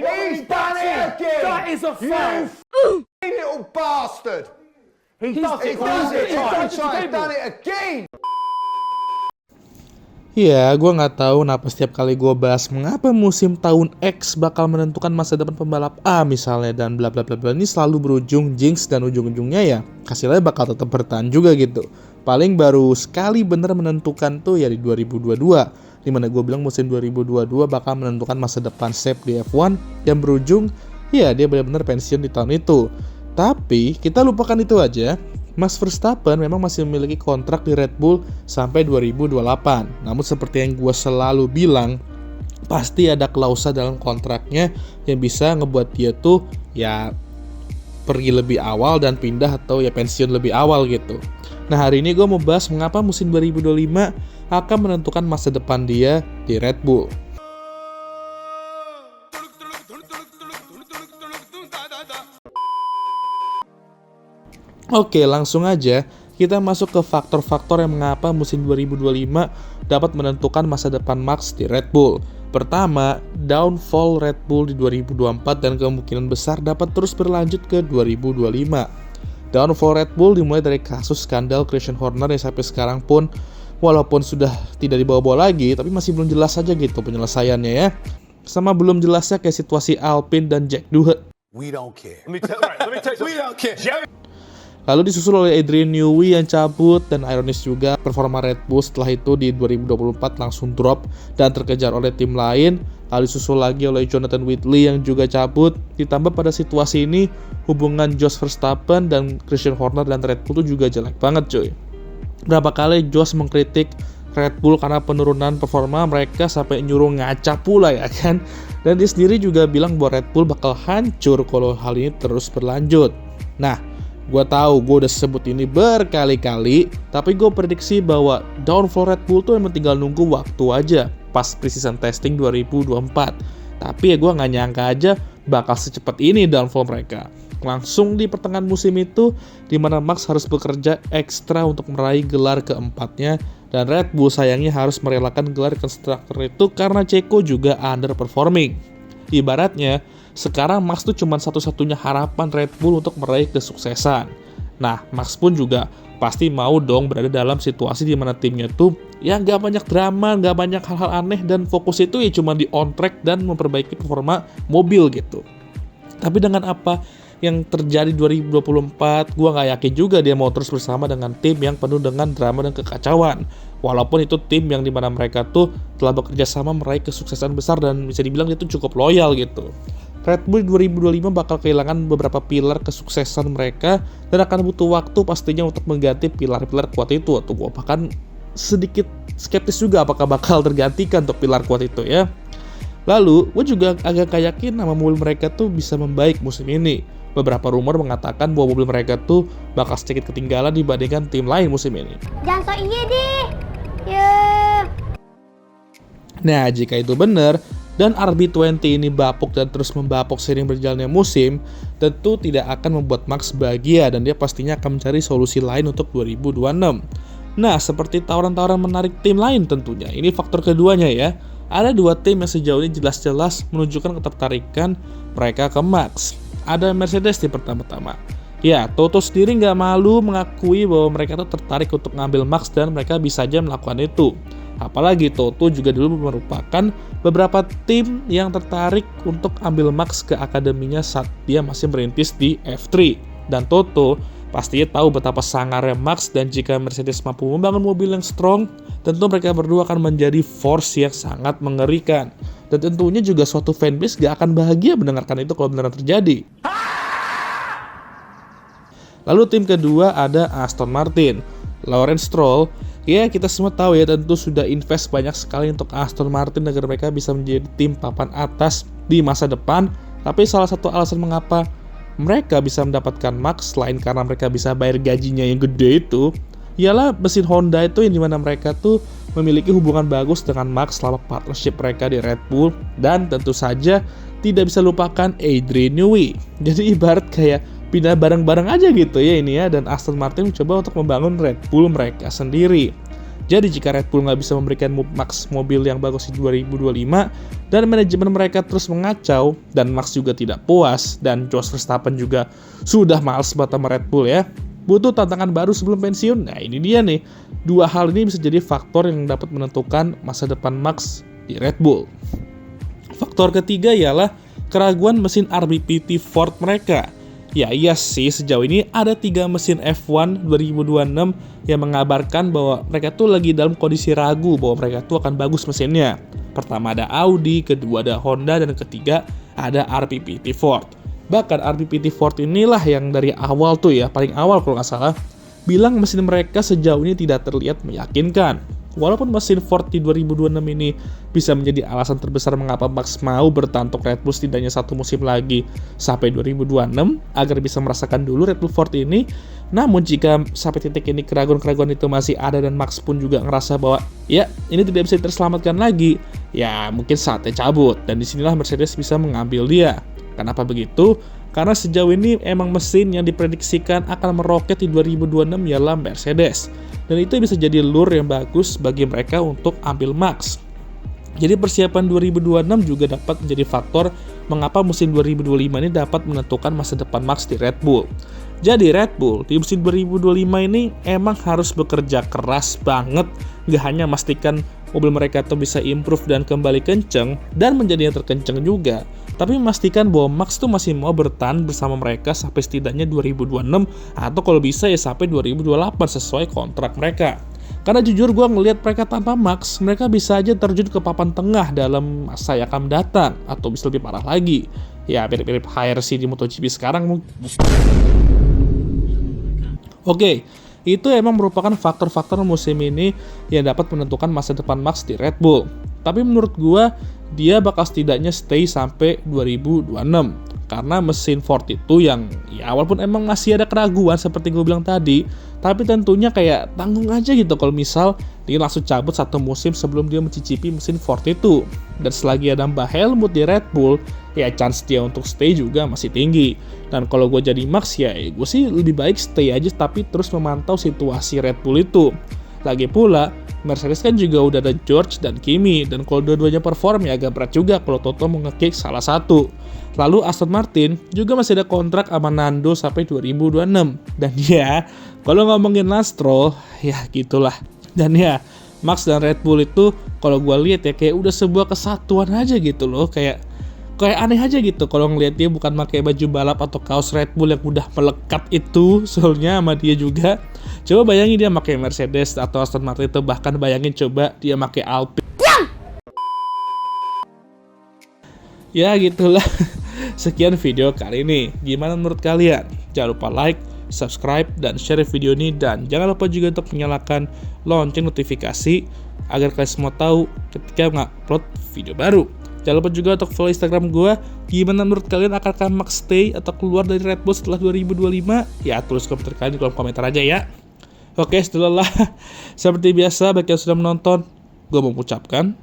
He's done it again. That is a foul. You little bastard. He does it again. Ya, gue nggak tahu kenapa setiap kali gue bahas mengapa musim tahun X bakal menentukan masa depan pembalap A misalnya dan bla bla bla bla ini selalu berujung jinx dan ujung-ujungnya ya hasilnya bakal tetap bertahan juga gitu. Paling baru sekali bener menentukan tuh ya di 2022, dimana gue bilang musim 2022 bakal menentukan masa depan Seb di F1 yang berujung ya dia benar-benar pensiun di tahun itu. Tapi kita lupakan itu aja. Max Verstappen memang masih memiliki kontrak di Red Bull sampai 2028. Namun seperti yang gue selalu bilang, pasti ada klausa dalam kontraknya yang bisa ngebuat dia tuh ya pergi lebih awal dan pindah atau ya pensiun lebih awal gitu. Nah hari ini gue mau bahas mengapa musim 2025 akan menentukan masa depan dia di Red Bull. Oke, langsung aja kita masuk ke faktor-faktor yang mengapa musim 2025 dapat menentukan masa depan Max di Red Bull. Pertama, downfall Red Bull di 2024 dan kemungkinan besar dapat terus berlanjut ke 2025. Downfall Red Bull dimulai dari kasus skandal Christian Horner yang sampai sekarang pun walaupun sudah tidak dibawa-bawa lagi, tapi masih belum jelas aja gitu penyelesaiannya ya. Sama belum jelasnya kayak situasi Alpine dan Jack Doohan. We don't care. Let me tell you. We don't care. Lalu disusul oleh Adrian Newey yang cabut dan ironis juga performa Red Bull setelah itu di 2024 langsung drop dan terkejar oleh tim lain. Lalu disusul lagi oleh Jonathan Whitley yang juga cabut. Ditambah pada situasi ini hubungan Jos Verstappen dan Christian Horner dan Red Bull itu juga jelek banget cuy. Berapa kali Jos mengkritik Red Bull karena penurunan performa mereka sampai nyuruh ngaca pula ya kan. Dan dia sendiri juga bilang bahwa Red Bull bakal hancur kalau hal ini terus berlanjut. Nah, gue tahu gue udah sebut ini berkali-kali, tapi gue prediksi bahwa downfall Red Bull tuh emang tinggal nunggu waktu aja pas pre-season testing 2024. Tapi ya gue nggak nyangka aja bakal secepat ini downfall mereka. Langsung di pertengahan musim itu, di mana Max harus bekerja ekstra untuk meraih gelar keempatnya, dan Red Bull sayangnya harus merelakan gelar konstruktor itu karena Checo juga underperforming. Ibaratnya, sekarang Max tuh cuma satu-satunya harapan Red Bull untuk meraih kesuksesan. Nah, Max pun juga pasti mau dong berada dalam situasi di mana timnya tuh ya nggak banyak drama, nggak banyak hal-hal aneh, dan fokus itu ya cuma di on track dan memperbaiki performa mobil gitu. Tapi dengan apa yang terjadi 2024, gue nggak yakin juga dia mau terus bersama dengan tim yang penuh dengan drama dan kekacauan. Walaupun itu tim yang dimana mereka tuh telah bekerja sama meraih kesuksesan besar dan bisa dibilang dia tuh cukup loyal gitu. Red Bull 2025 bakal kehilangan beberapa pilar kesuksesan mereka dan akan butuh waktu pastinya untuk mengganti pilar-pilar kuat itu. Atau gue bahkan sedikit skeptis juga apakah bakal tergantikan untuk pilar kuat itu ya. Lalu, gue juga agak yakin nama mobil mereka tuh bisa membaik musim ini. Beberapa rumor mengatakan bahwa mobil mereka tuh bakal sedikit ketinggalan dibandingkan tim lain musim ini. Jangan so iya deh. Yeah. Nah, jika itu benar dan RB20 ini bapuk dan terus membapuk seiring berjalannya musim, tentu tidak akan membuat Max bahagia dan dia pastinya akan mencari solusi lain untuk 2026. Nah, seperti tawaran-tawaran menarik tim lain tentunya. Ini faktor keduanya ya. Ada dua tim yang sejauh ini jelas-jelas menunjukkan ketertarikan mereka ke Max. Ada Mercedes di pertama-tama. Ya, Toto sendiri nggak malu mengakui bahwa mereka tuh tertarik untuk ngambil Max dan mereka bisa aja melakukan itu. Apalagi Toto juga dulu merupakan beberapa tim yang tertarik untuk ambil Max ke akademinya saat dia masih merintis di F3. Dan Toto pastinya tahu betapa sangarnya Max dan jika Mercedes mampu membangun mobil yang strong, tentu mereka berdua akan menjadi force yang sangat mengerikan. Dan tentunya juga suatu fanbase gak akan bahagia mendengarkan itu kalau beneran terjadi. Lalu tim kedua ada Aston Martin. Lawrence Stroll, ya kita semua tahu ya tentu sudah invest banyak sekali untuk Aston Martin agar mereka bisa menjadi tim papan atas di masa depan. Tapi salah satu alasan mengapa mereka bisa mendapatkan Max selain karena mereka bisa bayar gajinya yang gede itu, ialah mesin Honda itu yang dimana mereka tuh memiliki hubungan bagus dengan Max selama partnership mereka di Red Bull, dan tentu saja tidak bisa lupakan Adrian Newey. Jadi ibarat kayak pindah bareng-bareng aja gitu ya ini ya, dan Aston Martin mencoba untuk membangun Red Bull mereka sendiri. Jadi jika Red Bull nggak bisa memberikan Max mobil yang bagus di 2025, dan manajemen mereka terus mengacau, dan Max juga tidak puas, dan Jos Verstappen juga sudah males banget sama Red Bull ya, butuh tantangan baru sebelum pensiun. Nah ini dia nih, dua hal ini bisa jadi faktor yang dapat menentukan masa depan Max di Red Bull. Faktor ketiga ialah keraguan mesin RBPT Ford mereka. Ya iya sih, sejauh ini ada 3 mesin F1 2026 yang mengabarkan bahwa mereka tuh lagi dalam kondisi ragu bahwa mereka tuh akan bagus mesinnya. Pertama ada Audi, kedua ada Honda, dan ketiga ada RBPT Ford. Bahkan RBPT Ford inilah yang dari awal tuh ya, paling awal kalau nggak salah, bilang mesin mereka sejauh ini tidak terlihat meyakinkan. Walaupun mesin Ford di 2026 ini bisa menjadi alasan terbesar mengapa Max mau bertahan untuk Red Bull setidaknya 1 musim lagi sampai 2026 agar bisa merasakan dulu Red Bull Ford ini, namun jika sampai titik ini keraguan-keraguan itu masih ada dan Max pun juga ngerasa bahwa ya ini tidak bisa terselamatkan lagi, ya mungkin saatnya cabut, dan disinilah Mercedes bisa mengambil dia. Kenapa begitu? Karena sejauh ini emang mesin yang diprediksikan akan meroket di 2026 ialah Mercedes. Dan itu bisa jadi lure yang bagus bagi mereka untuk ambil Max. Jadi persiapan 2026 juga dapat menjadi faktor mengapa musim 2025 ini dapat menentukan masa depan Max di Red Bull. Jadi Red Bull di musim 2025 ini emang harus bekerja keras banget, gak hanya memastikan mobil mereka tuh bisa improve dan kembali kenceng dan menjadi yang terkenceng juga, tapi memastikan bahwa Max tuh masih mau bertahan bersama mereka sampai setidaknya 2026 atau kalau bisa ya sampai 2028 sesuai kontrak mereka. Karena jujur gue ngelihat mereka tanpa Max, mereka bisa aja terjun ke papan tengah dalam masa yang akan datang, atau bisa lebih parah lagi. Ya mirip-mirip HRC di MotoGP sekarang mungkin. Oke, itu emang merupakan faktor-faktor musim ini yang dapat menentukan masa depan Max di Red Bull. Tapi menurut gua, dia bakal setidaknya stay sampai 2026. Karena mesin Ford itu yang ya walaupun emang masih ada keraguan seperti gue bilang tadi, tapi tentunya kayak tanggung aja gitu kalau misal dia langsung cabut 1 musim sebelum dia mencicipi mesin Ford itu. Dan selagi ada Mbak Helmut di Red Bull, ya chance dia untuk stay juga masih tinggi. Dan kalau gue jadi Max ya gue sih lebih baik stay aja tapi terus memantau situasi Red Bull itu. Lagi pula Mercedes kan juga udah ada George dan Kimi, dan kalau dua-duanya perform ya agak berat juga kalau Toto mau nge-kick salah satu. Lalu Aston Martin juga masih ada kontrak sama Nando sampai 2026. Dan ya, kalau ngomongin Lance Stroll, ya gitulah. Dan ya, Max dan Red Bull itu kalau gue lihat ya kayak udah sebuah kesatuan aja gitu loh, kayak aneh aja gitu kalau ngeliat dia bukan pakai baju balap atau kaos Red Bull yang udah melekat itu soalnya sama dia juga. Coba bayangin dia pakai Mercedes atau Aston Martin itu, bahkan bayangin coba dia pakai Alpine. Ya gitulah. Sekian video kali ini. Gimana menurut kalian? Jangan lupa like, subscribe, dan share video ini, dan jangan lupa juga untuk menyalakan lonceng notifikasi agar kalian semua tahu ketika mengupload video baru. Jangan lupa juga untuk follow Instagram gue. Gimana menurut kalian, akankah Max stay atau keluar dari Red Bull setelah 2025? Ya tulis komentar kalian di kolom komentar aja ya. Oke, setelah seperti biasa bagi yang sudah menonton, gue mau mengucapkan